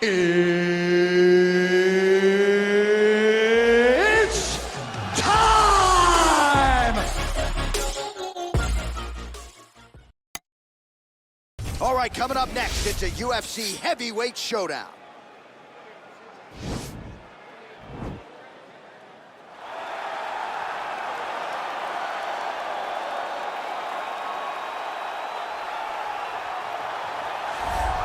It's time! All right, coming up next, it's a UFC heavyweight showdown.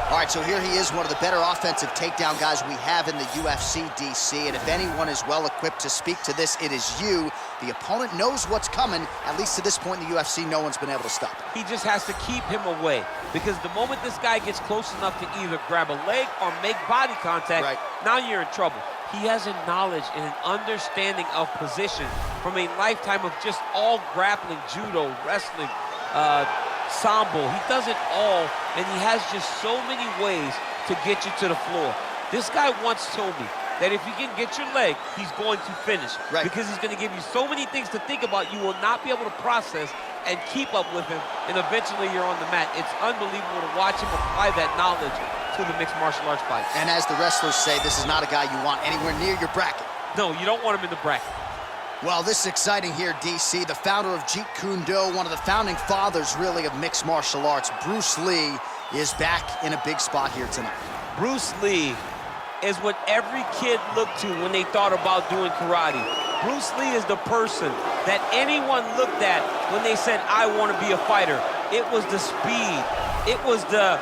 All right, so here he is, one of the better offensive takedown guys we have in the UFC, DC. And if anyone is well-equipped to speak to this, it is you. The opponent knows what's coming. At least to this point in the UFC, no one's been able to stop him. He just has to keep him away, because the moment this guy gets close enough to either grab a leg or make body contact, now you're in trouble. He has a knowledge and an understanding of position from a lifetime of just all grappling, judo, wrestling, sambo. He does it all, and he has just so many ways to get you to the floor. This guy once told me that if you can get your leg, he's going to finish. Because he's going to give you so many things to think about, you will not be able to process and keep up with him, and eventually you're on the mat. It's unbelievable to watch him apply that knowledge to the mixed martial arts fight. And as the wrestlers say, this is not a guy you want anywhere near your bracket. No, you don't want him in the bracket. Well, this is exciting here, DC. The founder of Jeet Kune Do, one of the founding fathers, really, of mixed martial arts, Bruce Lee, is back in a big spot here tonight. Bruce Lee is what every kid looked to when they thought about doing karate. Bruce Lee is the person that anyone looked at when they said, I want to be a fighter. It was the speed. It was the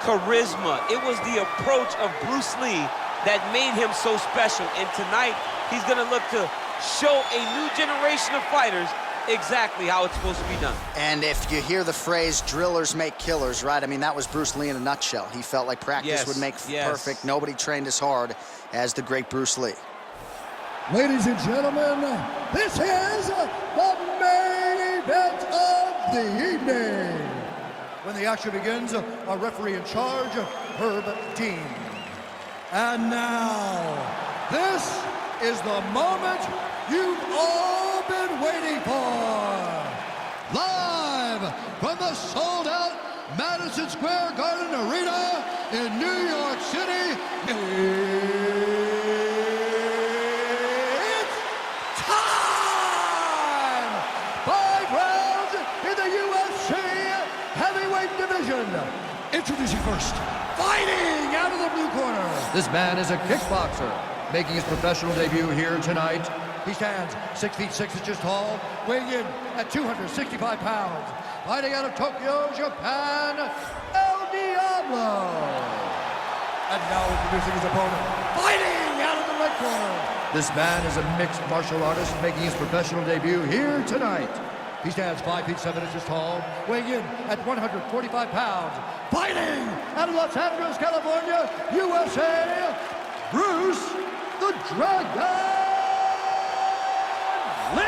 charisma. It was the approach of Bruce Lee that made him so special. And tonight, he's going to look to show a new generation of fighters exactly how it's supposed to be done. And if you hear the phrase, drillers make killers, right? I mean, that was Bruce Lee in a nutshell. He felt like practice would make perfect. Nobody trained as hard as the great Bruce Lee. Ladies and gentlemen, this is the main event of the evening. When the action begins, our referee in charge, Herb Dean. And now, this is the moment you've all been waiting for. Live from the sold-out Madison Square Garden Arena in New York City, it's time! 5 rounds in the UFC heavyweight division. Introducing first, fighting out of the blue corner. This man is a kickboxer, making his professional debut here tonight. He stands 6 feet 6 inches tall, weighing in at 265 pounds. Fighting out of Tokyo, Japan, El Diablo. And now introducing his opponent, fighting out of the red corner. This man is a mixed martial artist, making his professional debut here tonight. He stands 5 feet 7 inches tall, weighing in at 145 pounds. Fighting out of Los Angeles, California, USA, Bruce the Dragon Lee!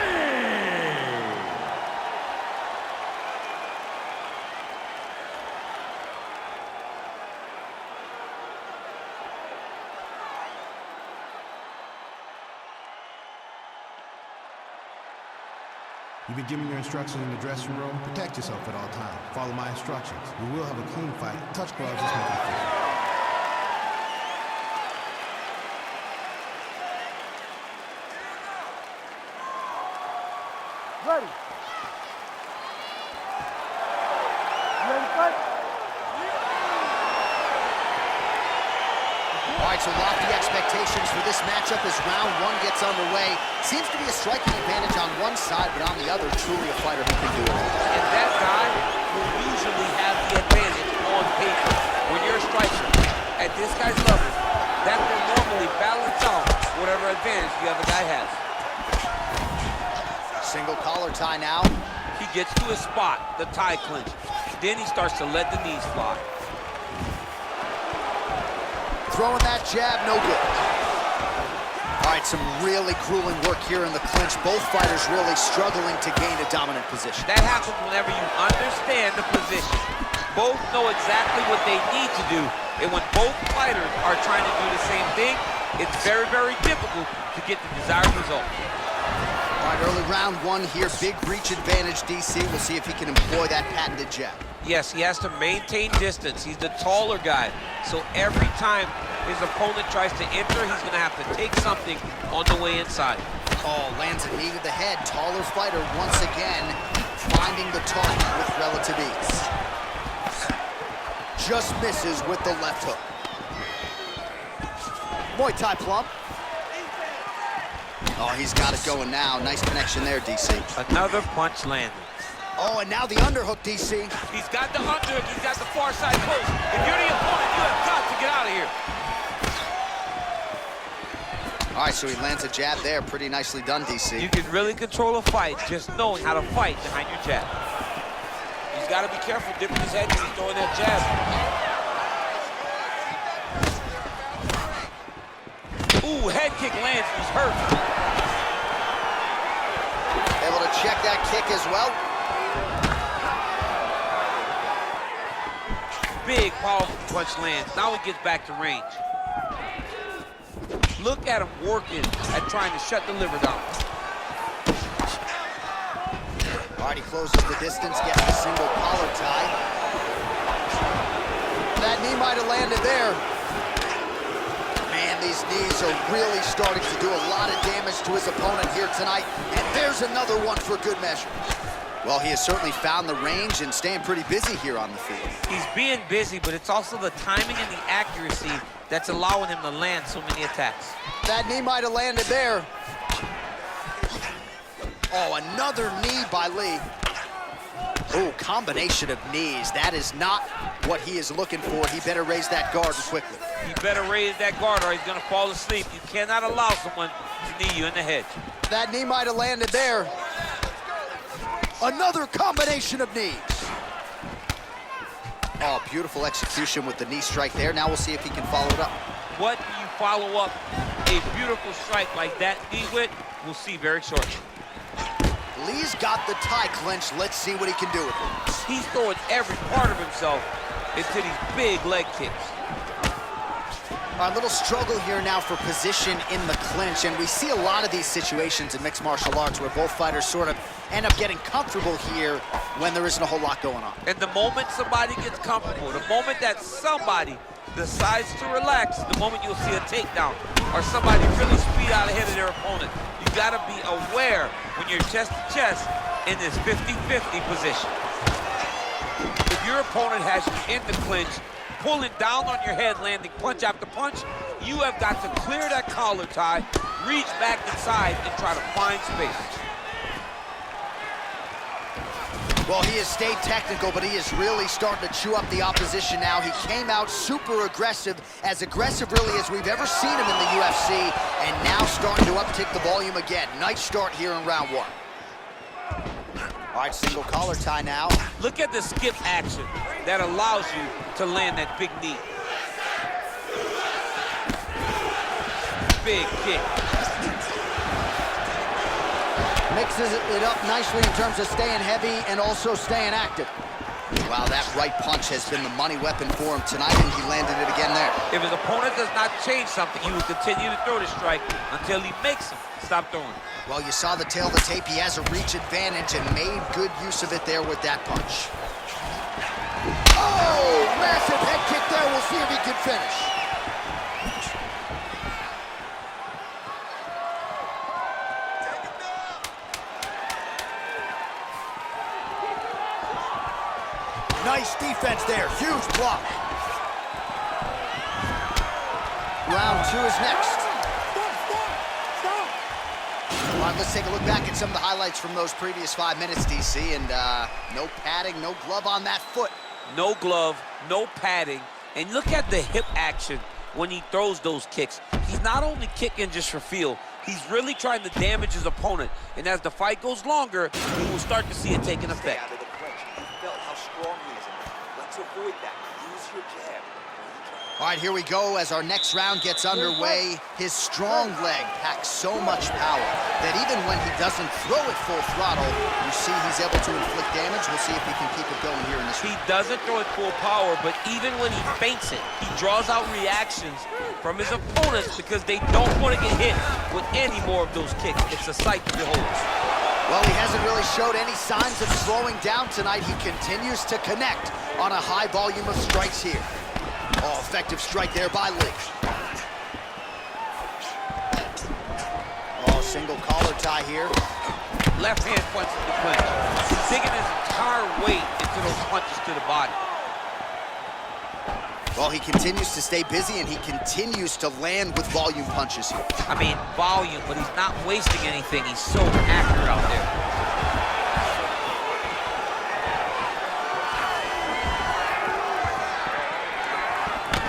You've been given your instructions in the dressing room. Protect yourself at all times. Follow my instructions. We will have a clean fight. Touch gloves, just make it official. Ready. Ready, fight. All right, so lofty expectations for this matchup as round 1 gets underway. Seems to be a striking advantage on one side, but on the other, truly a fighter who can do it. And that guy will usually have the advantage on paper. When you're a striker at this guy's level, that will normally balance out whatever advantage the other guy has. Single collar tie now. He gets to his spot, the tie clinch. Then he starts to let the knees fly. Throwing that jab, no good. All right, some really grueling work here in the clinch. Both fighters really struggling to gain a dominant position. That happens whenever you understand the position. Both know exactly what they need to do. And when both fighters are trying to do the same thing, it's very, very difficult to get the desired result. All right, early round 1 here, big reach advantage, DC. We'll see if he can employ that patented jab. Yes, he has to maintain distance. He's the taller guy. So every time his opponent tries to enter, he's gonna have to take something on the way inside. Oh, lands a knee to the head. Taller fighter once again finding the target with relative ease. Just misses with the left hook. Muay Thai plump. Oh, he's got it going now. Nice connection there, DC. Another punch landed. Oh, and now the underhook, DC. He's got the underhook, he's got the far side post. If you're the opponent, you have got to get out of here. All right, so he lands a jab there. Pretty nicely done, DC. You can really control a fight just knowing how to fight behind your jab. He's got to be careful dipping his head when he's throwing that jab. Ooh, head kick lands, he's hurt. Able to check that kick as well. Big, powerful punch lands. Now he gets back to range. Look at him working at trying to shut the liver down. All right, he closes the distance, gets the single collar tie. That knee might have landed there. Man, these knees are really starting to do a lot of damage to his opponent here tonight. And there's another one for good measure. Well, he has certainly found the range and staying pretty busy here on the field. He's being busy, but it's also the timing and the accuracy that's allowing him to land so many attacks. That knee might have landed there. Oh, another knee by Lee. Oh, combination of knees. That is not what he is looking for. He better raise that guard quickly. He better raise that guard or he's gonna fall asleep. You cannot allow someone to knee you in the head. That knee might have landed there. Another combination of knees. Oh, beautiful execution with the knee strike there. Now we'll see if he can follow it up. What do you follow up a beautiful strike like that knee with? We'll see very shortly. Lee's got the tie clinch. Let's see what he can do with it. He's throwing every part of himself into these big leg kicks. A little struggle here now for position in the clinch, and we see a lot of these situations in mixed martial arts where both fighters sort of end up getting comfortable here when there isn't a whole lot going on. And the moment somebody gets comfortable, the moment that somebody decides to relax, the moment you'll see a takedown or somebody really speed out ahead of their opponent. You gotta be aware when you're chest to chest in this 50-50 position. If your opponent has you in the clinch, pulling down on your head, landing punch after punch, you have got to clear that collar tie, reach back inside, and try to find space. Well, he has stayed technical, but he is really starting to chew up the opposition now. He came out super aggressive really as we've ever seen him in the UFC, and now starting to uptick the volume again. Nice start here in round one. All right, single collar tie now. Look at the skip action that allows you to land that big knee. Big kick. Mixes it up nicely in terms of staying heavy and also staying active. Wow, that right punch has been the money weapon for him tonight, and he landed it again there. If his opponent does not change something, he will continue to throw the strike until he makes him stop throwing. Well, you saw the tail of the tape. He has a reach advantage and made good use of it there with that punch. Oh, massive head kick there. We'll see if he can finish. Nice defense there. Huge block. Round two is next. All right, let's take a look back at some of the highlights from those previous 5 minutes, DC, and no padding, no glove on that foot. No glove, no padding, and look at the hip action when he throws those kicks. He's not only kicking just for feel, he's really trying to damage his opponent, and as the fight goes longer, we will start to see it take an effect. Out of the clinch. You felt how strong he is in there. Let's avoid that. Use your jab. All right, here we go as our next round gets underway. His strong leg packs so much power that even when he doesn't throw it full throttle, you see he's able to inflict damage. We'll see if he can keep it going here in this round. He doesn't throw it full power, but even when he feints it, he draws out reactions from his opponents because they don't want to get hit with any more of those kicks. It's a sight to behold. Well, he hasn't really showed any signs of slowing down tonight. He continues to connect on a high volume of strikes here. Oh, effective strike there by Lee. single collar tie here. Left hand punch to the clinch. He's digging his entire weight into those punches to the body. Well, he continues to stay busy, and he continues to land with volume punches here. I mean, volume, but he's not wasting anything. He's so accurate out there.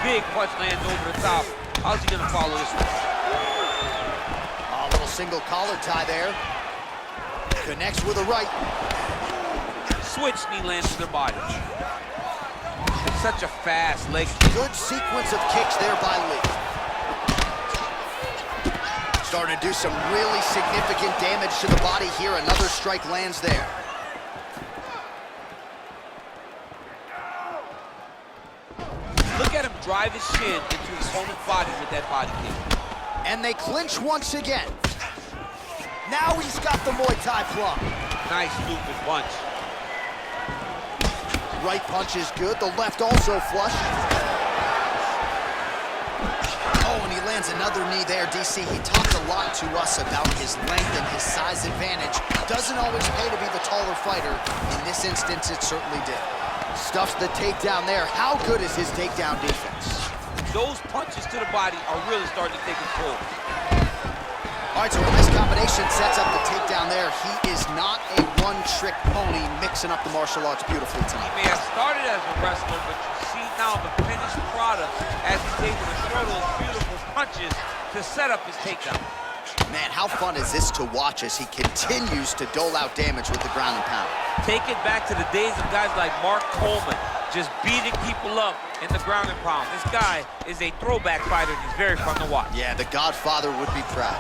Big punch lands over the top. How's he gonna follow this one? A little single collar tie there. Connects with a right. Switch knee lands to the body. It's such a fast leg. Good sequence of kicks there by Lee. Starting to do some really significant damage to the body here. Another strike lands there. Look at him drive his shin into his opponent's body with that body kick. And they clinch once again. Now he's got the Muay Thai plum. Nice looping punch. Right punch is good. The left also flush. Oh, and he lands another knee there, DC. He talked a lot to us about his length and his size advantage. Doesn't always pay to be the taller fighter. In this instance, it certainly did. Stuffs the takedown there. How good is his takedown defense? Those punches to the body are really starting to take his toll. All right, so when this combination sets up the takedown there, he is not a one-trick pony, mixing up the martial arts beautifully tonight. He may have started as a wrestler, but you see now the finished product as he's able to throw those beautiful punches to set up his takedown. Man, how fun is this to watch as he continues to dole out damage with the ground and pound? Take it back to the days of guys like Mark Coleman, just beating people up in the ground and pound. This guy is a throwback fighter, and he's very fun to watch. Yeah, the Godfather would be proud.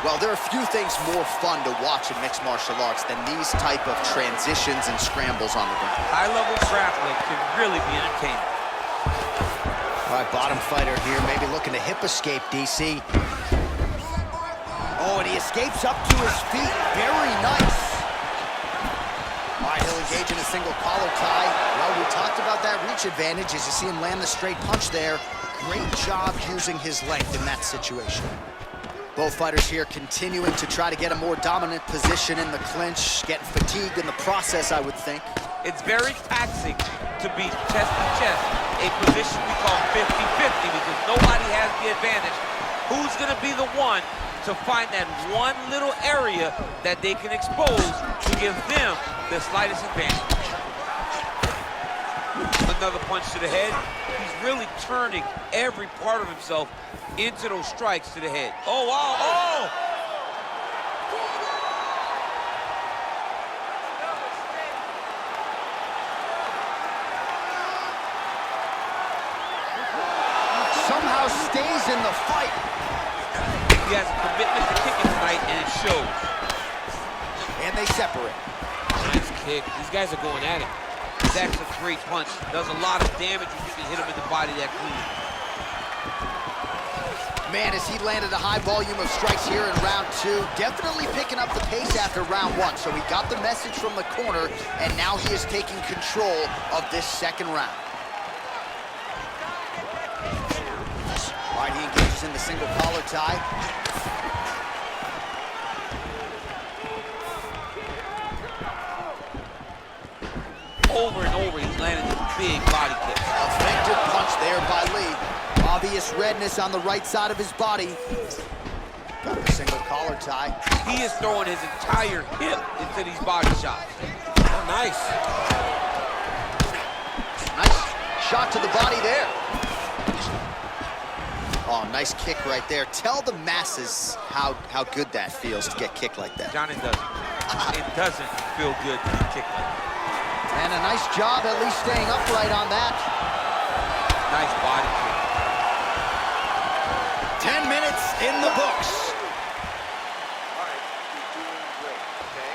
Well, there are few things more fun to watch in mixed martial arts than these type of transitions and scrambles on the ground. High-level grappling can really be entertaining. All right, bottom fighter here, maybe looking to hip escape, DC. Oh, and he escapes up to his feet. Very nice. All right, he'll engage in a single collar tie. Well, we talked about that reach advantage as you see him land the straight punch there. Great job using his length in that situation. Both fighters here continuing to try to get a more dominant position in the clinch, getting fatigued in the process, I would think. It's very taxing to be chest-to-chest, a position we call 50-50 because nobody has the advantage. Who's going to be the one to find that one little area that they can expose to give them the slightest advantage? Another punch to the head. He's really turning every part of himself into those strikes to the head. Oh, wow, oh! Somehow stays in the fight. He has a commitment to kicking tonight, and it shows. And they separate. Nice kick. These guys are going at it. That's a great punch. Does a lot of damage when you can hit him in the body that clean. Man, as he landed a high volume of strikes here in round two, definitely picking up the pace after round one. So he got the message from the corner, and now he is taking control of this second round. All right, he engages in the single collar tie. Over and over, he's landed these big body kicks. Effective punch there by Lee. Obvious redness on the right side of his body. Got the single collar tie. He is throwing his entire hip into these body shots. Oh, nice. Nice shot to the body there. Oh, nice kick right there. Tell the masses how good that feels to get kicked like that. John, it doesn't. It doesn't feel good to be kicked like that. And a nice job at least staying upright on that. Nice body kick. 10 minutes in the books. All right, you're doing great, okay?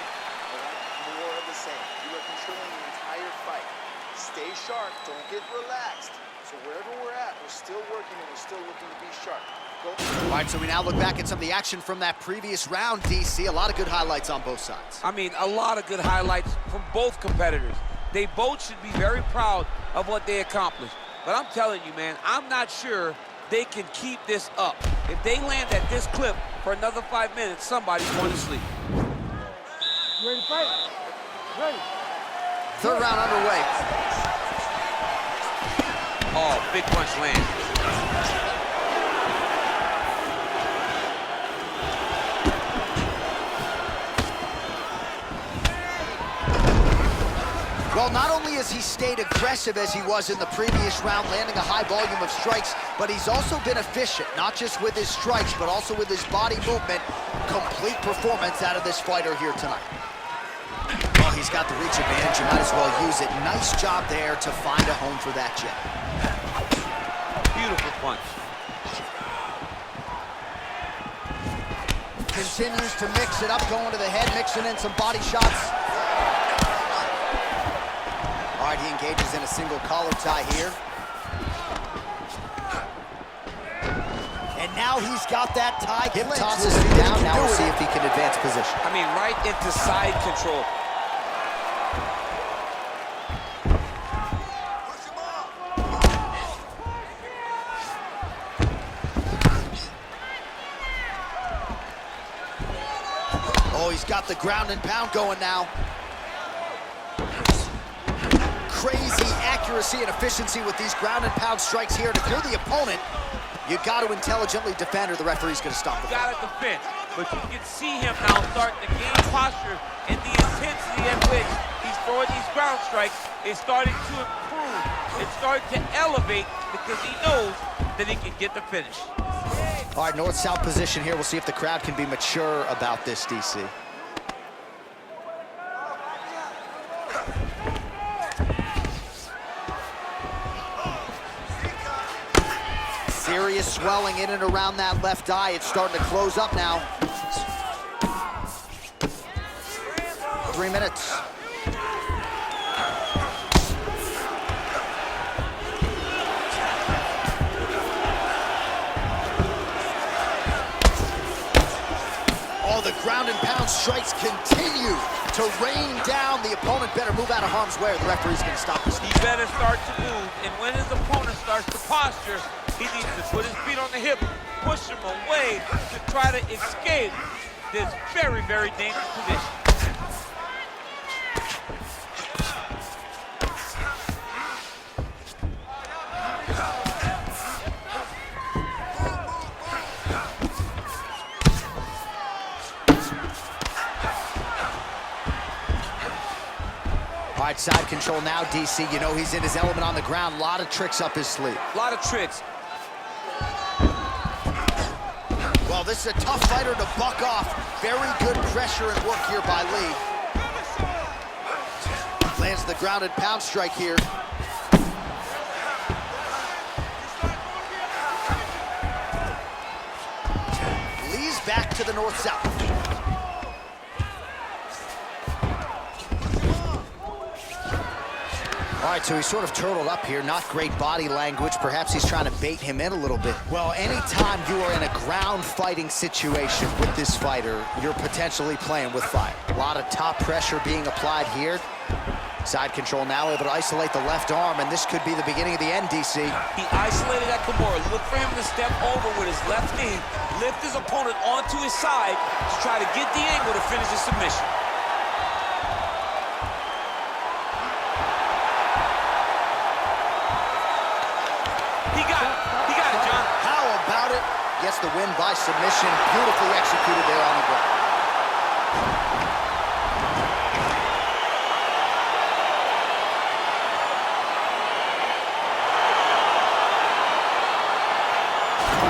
But more of the same. You are controlling the entire fight. Stay sharp. Don't get relaxed. So wherever we're at, we're still working and we're still looking to be sharp. Go. All right, so we now look back at some of the action from that previous round, DC. A lot of good highlights on both sides. I mean, a lot of good highlights from both competitors. They both should be very proud of what they accomplished. But I'm telling you, man, I'm not sure they can keep this up. If they land at this clip for another 5 minutes, somebody's going to sleep. Ready to fight? Ready. Third round underway. Oh, big punch lands. Well, not only has he stayed aggressive as he was in the previous round, landing a high volume of strikes, but he's also been efficient, not just with his strikes, but also with his body movement. Complete performance out of this fighter here tonight. Well, he's got the reach advantage. You might as well use it. Nice job there to find a home for that jab. Beautiful punch. Continues to mix it up, going to the head, mixing in some body shots. All right, he engages in a single collar tie here. And now he's got that tie. Hip tosses him down. Now we'll see if he can advance position. I mean, right into side control. Oh, he's got the ground and pound going now. Crazy accuracy and efficiency with these ground and pound strikes here. And if you're the opponent, you got to intelligently defend or the referee's going to stop the fight. Got to defend, but you can see him now starting to gain posture, and the intensity at which he's throwing these ground strikes is starting to improve. It's starting to elevate because he knows that he can get the finish. All right, north-south position here. We'll see if the crowd can be mature about this, DC. Serious swelling in and around that left eye. It's starting to close up now. 3 minutes. Oh, the ground and pound strikes continue to rain down. The opponent better move out of harm's way or the referee's going to stop this. He better start to move, and when his opponent starts to posture, he needs to put his feet on the hip, push him away to try to escape this very, very dangerous position. All right, side control now, DC. You know he's in his element on the ground. A lot of tricks up his sleeve. A lot of tricks. Well, this is a tough fighter to buck off. Very good pressure and work here by Lee. Lands the ground and pound strike here. Lee's back to the north-south. All right, so he's sort of turtled up here. Not great body language. Perhaps he's trying to bait him in a little bit. Well, anytime you are in a ground fighting situation with this fighter, you're potentially playing with fire. A lot of top pressure being applied here. Side control now, able to isolate the left arm, and this could be the beginning of the end, DC. He isolated at Kimura. Look for him to step over with his left knee, lift his opponent onto his side to try to get the angle to finish the submission. Gets the win by submission. Beautifully executed there on the ground.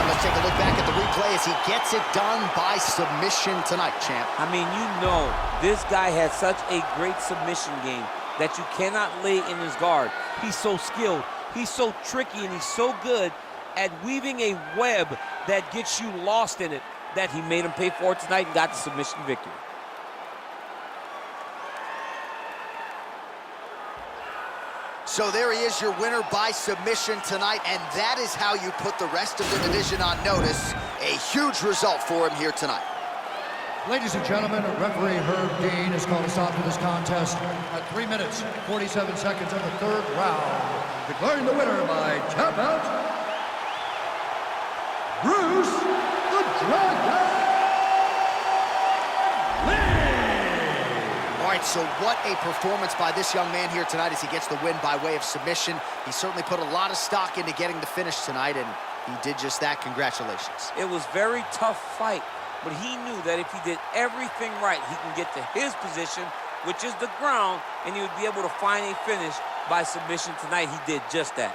Let's take a look back at the replay as he gets it done by submission tonight, champ. I mean, you know, this guy has such a great submission game that you cannot lay in his guard. He's so skilled, he's so tricky, and he's so good at weaving a web that gets you lost in it, that he made him pay for it tonight and got the submission victory. So there he is, your winner by submission tonight, and that is how you put the rest of the division on notice. A huge result for him here tonight. Ladies and gentlemen, referee Herb Dean has called a stop to this contest at 3 minutes, 47 seconds of the third round, declaring the winner by tap out, Bruce All right, so what a performance by this young man here tonight as he gets the win by way of submission. He certainly put a lot of stock into getting the finish tonight, and he did just that. Congratulations. It was a very tough fight, but he knew that if he did everything right, he can get to his position, which is the ground, and he would be able to find a finish by submission tonight. He did just that.